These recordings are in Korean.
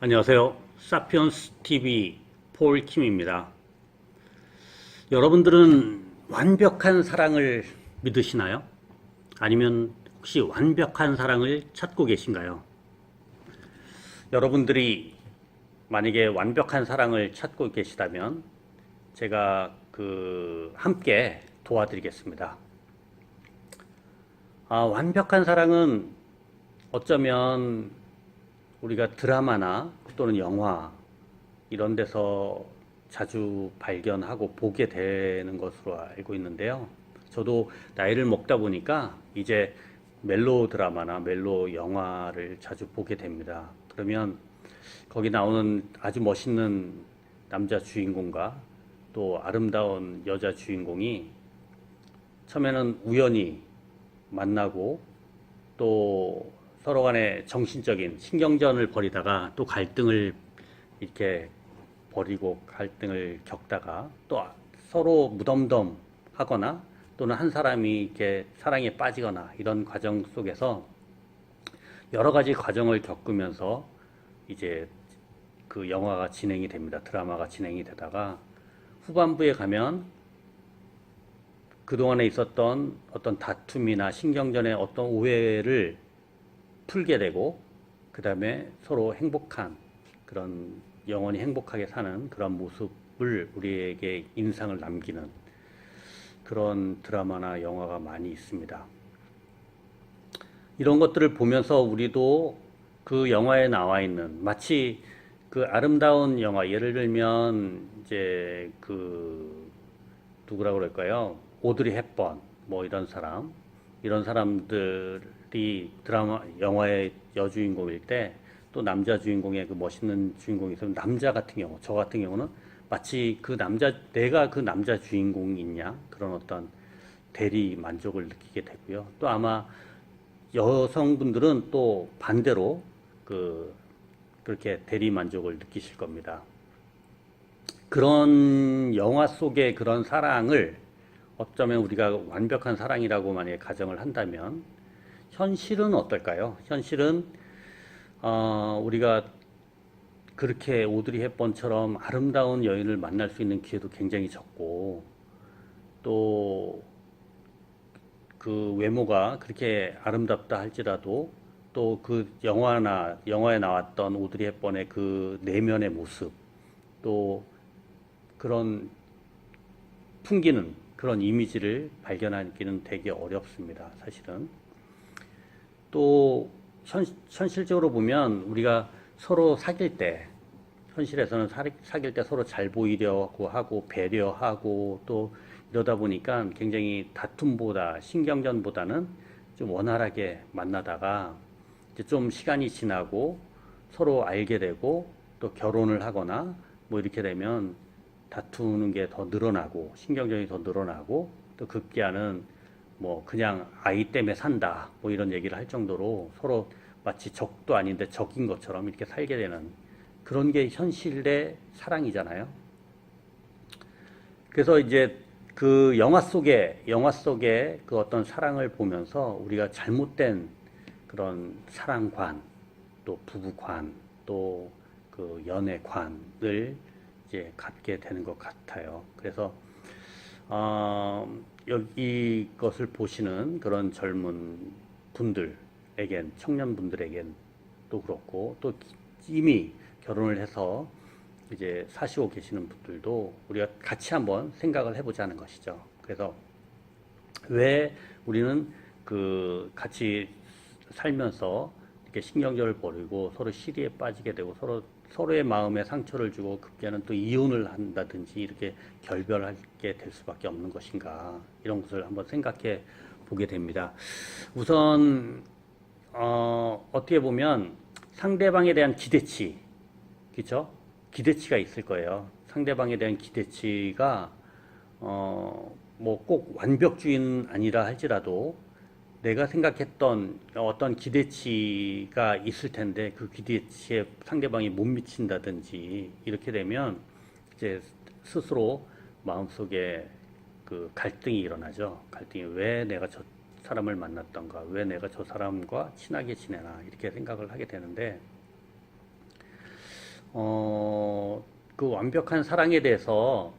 안녕하세요. 사피언스 TV 폴킴입니다. 여러분들은 완벽한 사랑을 믿으시나요? 아니면 혹시 완벽한 사랑을 찾고 계신가요? 여러분들이 만약에 완벽한 사랑을 찾고 계시다면 제가 함께 도와드리겠습니다. 완벽한 사랑은 어쩌면 우리가 드라마나 또는 영화 이런 데서 자주 발견하고 보게 되는 것으로 알고 있는데요. 저도 나이를 먹다 보니까 이제 멜로 드라마나 멜로 영화를 자주 보게 됩니다. 그러면 거기 나오는 아주 멋있는 남자 주인공과 또 아름다운 여자 주인공이 처음에는 우연히 만나고 또 서로 간에 정신적인 신경전을 벌이다가 또 갈등을 이렇게 벌이고 갈등을 겪다가 또 서로 무덤덤 하거나 또는 한 사람이 이렇게 사랑에 빠지거나 이런 과정 속에서 여러 가지 과정을 겪으면서 이제 그 영화가 진행이 됩니다. 드라마가 진행이 되다가 후반부에 가면 그동안에 있었던 어떤 다툼이나 신경전의 어떤 오해를 풀게 되고 그 다음에 서로 행복한 그런 영원히 행복하게 사는 그런 모습을 우리에게 인상을 남기는 그런 드라마나 영화가 많이 있습니다. 이런 것들을 보면서 우리도 그 영화에 나와 있는 마치 그 아름다운 영화 예를 들면 이제 누구라고 그럴까요? 오드리 헵번 뭐 이런 사람들이 드라마 영화의 여주인공일 때 또 남자 주인공의 그 멋있는 주인공이 있으면 남자 같은 경우 저 같은 경우는 마치 내가 그 남자 주인공이냐 그런 어떤 대리 만족을 느끼게 되고요. 또 아마 여성분들은 또 반대로 그렇게 대리 만족을 느끼실 겁니다. 그런 영화 속의 그런 사랑을 어쩌면 우리가 완벽한 사랑이라고 만약에 가정을 한다면 현실은 어떨까요? 현실은 우리가 그렇게 오드리 헵번처럼 아름다운 여인을 만날 수 있는 기회도 굉장히 적고 또 그 외모가 그렇게 아름답다 할지라도 또 그 영화에 나왔던 오드리 헵번의 그 내면의 모습 또 그런 풍기는 그런 이미지를 발견하기는 되게 어렵습니다. 사실은. 또 현실적으로 보면 우리가 서로 사귈 때 현실에서는 사귈 때 서로 잘 보이려고 하고 배려하고 또 이러다 보니까 굉장히 다툼보다 신경전보다는 좀 원활하게 만나다가 이제 좀 시간이 지나고 서로 알게 되고 또 결혼을 하거나 뭐 이렇게 되면 다투는 게 더 늘어나고 신경전이 더 늘어나고 또 급기야는 뭐 그냥 아이 때문에 산다 뭐 이런 얘기를 할 정도로 서로 마치 적도 아닌데 적인 것처럼 이렇게 살게 되는 그런 게 현실의 사랑이잖아요. 그래서 이제 그 영화 속에 그 어떤 사랑을 보면서 우리가 잘못된 그런 사랑관 또 부부관 또 그 연애관을 이제 갖게 되는 것 같아요. 그래서 여기 것을 보시는 그런 젊은 분들에겐 청년분들에겐 또 그렇고 또 이미 결혼을 해서 이제 사시고 계시는 분들도 우리가 같이 한번 생각을 해보자는 것이죠. 그래서 왜 우리는 같이 살면서 이렇게 신경전을 벌이고 서로 시리에 빠지게 되고 서로의 마음에 상처를 주고 급기야는 또 이혼을 한다든지 이렇게 결별하게 될 수밖에 없는 것인가 이런 것을 한번 생각해 보게 됩니다. 우선 어떻게 보면 상대방에 대한 기대치, 그렇죠? 기대치가 있을 거예요. 상대방에 대한 기대치가 뭐 꼭 완벽주의는 아니라 할지라도 내가 생각했던 어떤 기대치가 있을 텐데 그 기대치에 상대방이 못 미친다든지 이렇게 되면 이제 스스로 마음속에 그 갈등이 일어나죠. 갈등이 왜 내가 저 사람을 만났던가, 왜 내가 저 사람과 친하게 지내나 이렇게 생각을 하게 되는데 그 완벽한 사랑에 대해서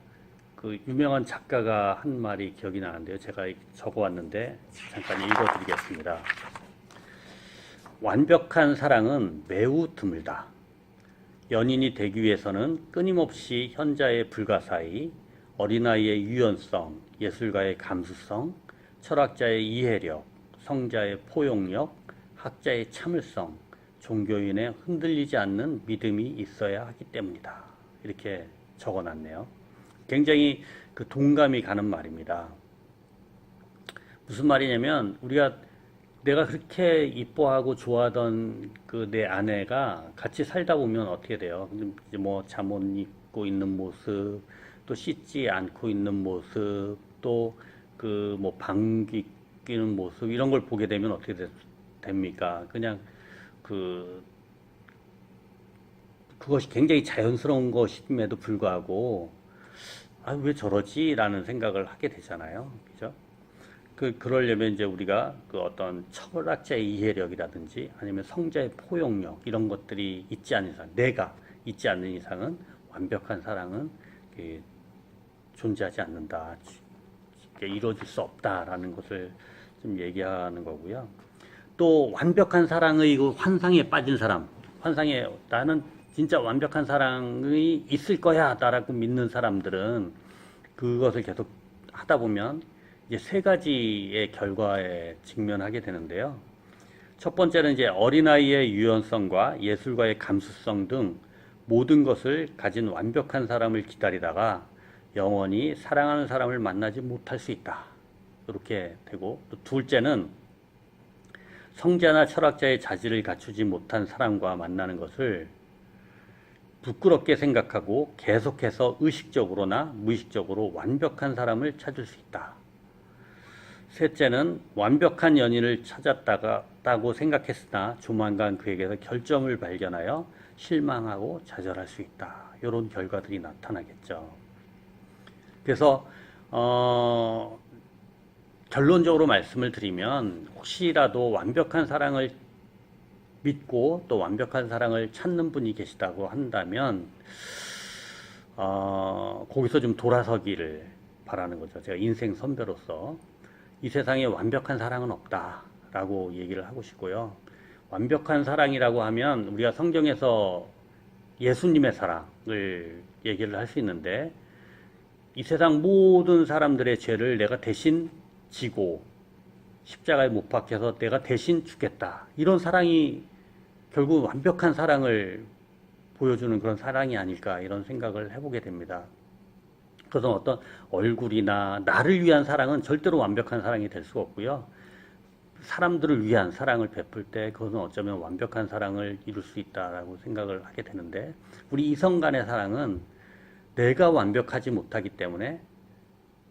그 유명한 작가가 한 말이 기억이 나는데요. 제가 적어왔는데 잠깐 읽어드리겠습니다. 완벽한 사랑은 매우 드물다. 연인이 되기 위해서는 끊임없이 현자의 불가사의, 어린아이의 유연성, 예술가의 감수성, 철학자의 이해력, 성자의 포용력, 학자의 참을성, 종교인의 흔들리지 않는 믿음이 있어야 하기 때문이다. 이렇게 적어놨네요. 굉장히 그 동감이 가는 말입니다. 무슨 말이냐면 내가 그렇게 이뻐하고 좋아하던 그 내 아내가 같이 살다 보면 어떻게 돼요? 이제 뭐 잠옷 입고 있는 모습, 또 씻지 않고 있는 모습, 또 그 뭐 방귀 뀌는 모습 이런 걸 보게 되면 어떻게 됩니까? 그냥 그 그것이 굉장히 자연스러운 것임에도 불구하고 아, 왜 저러지? 라는 생각을 하게 되잖아요. 그죠? 그러려면 이제 우리가 그 어떤 철학자의 이해력이라든지 아니면 성자의 포용력 이런 것들이 있지 않은 이상, 내가 있지 않는 이상은 완벽한 사랑은 존재하지 않는다. 이루어질 수 없다라는 것을 좀 얘기하는 거고요. 또 완벽한 사랑의 그 환상에 빠진 사람, 환상에 나는 진짜 완벽한 사랑이 있을 거야 라고 믿는 사람들은 그것을 계속 하다 보면 이제 세 가지의 결과에 직면하게 되는데요. 첫 번째는 이제 어린아이의 유연성과 예술가의 감수성 등 모든 것을 가진 완벽한 사람을 기다리다가 영원히 사랑하는 사람을 만나지 못할 수 있다. 이렇게 되고, 또 둘째는 성자나 철학자의 자질을 갖추지 못한 사람과 만나는 것을 부끄럽게 생각하고 계속해서 의식적으로나 무의식적으로 완벽한 사람을 찾을 수 있다. 셋째는 완벽한 연인을 찾았다고 생각했으나 조만간 그에게서 결점을 발견하여 실망하고 좌절할 수 있다. 이런 결과들이 나타나겠죠. 그래서 결론적으로 말씀을 드리면 혹시라도 완벽한 사랑을 믿고 또 완벽한 사랑을 찾는 분이 계시다고 한다면 거기서 좀 돌아서기를 바라는 거죠. 제가 인생 선배로서 이 세상에 완벽한 사랑은 없다라고 얘기를 하고 싶고요. 완벽한 사랑이라고 하면 우리가 성경에서 예수님의 사랑을 얘기를 할 수 있는데 이 세상 모든 사람들의 죄를 내가 대신 지고 십자가에 못 박혀서 내가 대신 죽겠다. 이런 사랑이 결국 완벽한 사랑을 보여주는 그런 사랑이 아닐까 이런 생각을 해보게 됩니다. 그래서 어떤 얼굴이나 나를 위한 사랑은 절대로 완벽한 사랑이 될 수가 없고요. 사람들을 위한 사랑을 베풀 때 그것은 어쩌면 완벽한 사랑을 이룰 수 있다라고 생각을 하게 되는데 우리 이성 간의 사랑은 내가 완벽하지 못하기 때문에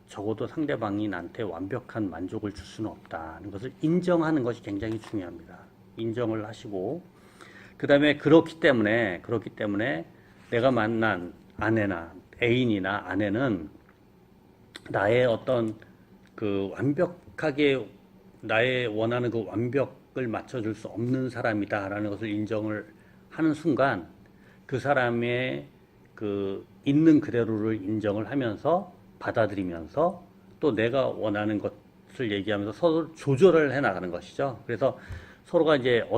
적어도 상대방이 나한테 완벽한 만족을 줄 수는 없다는 것을 인정하는 것이 굉장히 중요합니다. 인정을 하시고 그 다음에 그렇기 때문에 내가 만난 아내나 애인이나 아내는 나의 어떤 그 완벽하게 나의 원하는 그 완벽을 맞춰줄 수 없는 사람이다라는 것을 인정을 하는 순간 그 사람의 그 있는 그대로를 인정을 하면서 받아들이면서 또 내가 원하는 것을 얘기하면서 서로 조절을 해 나가는 것이죠. 그래서 서로가 이제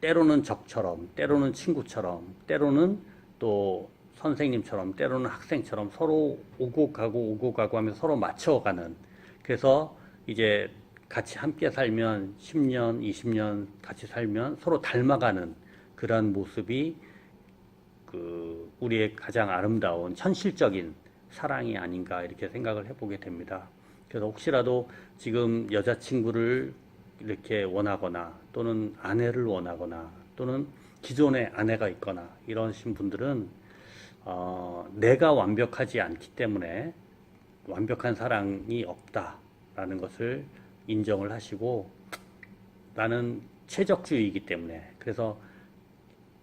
때로는 적처럼, 때로는 친구처럼, 때로는 또 선생님처럼, 때로는 학생처럼 서로 오고 가고 하면서 서로 맞춰가는. 그래서 이제 같이 함께 살면 10년, 20년 같이 살면 서로 닮아가는 그러한 모습이 우리의 가장 아름다운 현실적인 사랑이 아닌가 이렇게 생각을 해보게 됩니다. 그래서 혹시라도 지금 여자친구를 이렇게 원하거나 또는 아내를 원하거나 또는 기존에 아내가 있거나 이러신 분들은 내가 완벽하지 않기 때문에 완벽한 사랑이 없다라는 것을 인정을 하시고 나는 최적주의이기 때문에 그래서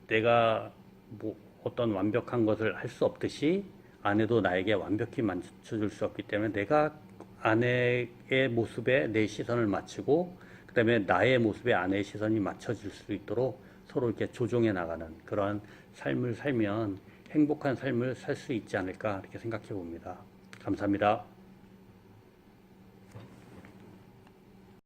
내가 뭐 어떤 완벽한 것을 할 수 없듯이 아내도 나에게 완벽히 맞춰줄 수 없기 때문에 내가 아내의 모습에 내 시선을 맞추고 그 다음에 나의 모습에 아내의 시선이 맞춰질 수 있도록 서로 이렇게 조정해 나가는 그러한 삶을 살면 행복한 삶을 살 수 있지 않을까 이렇게 생각해 봅니다. 감사합니다.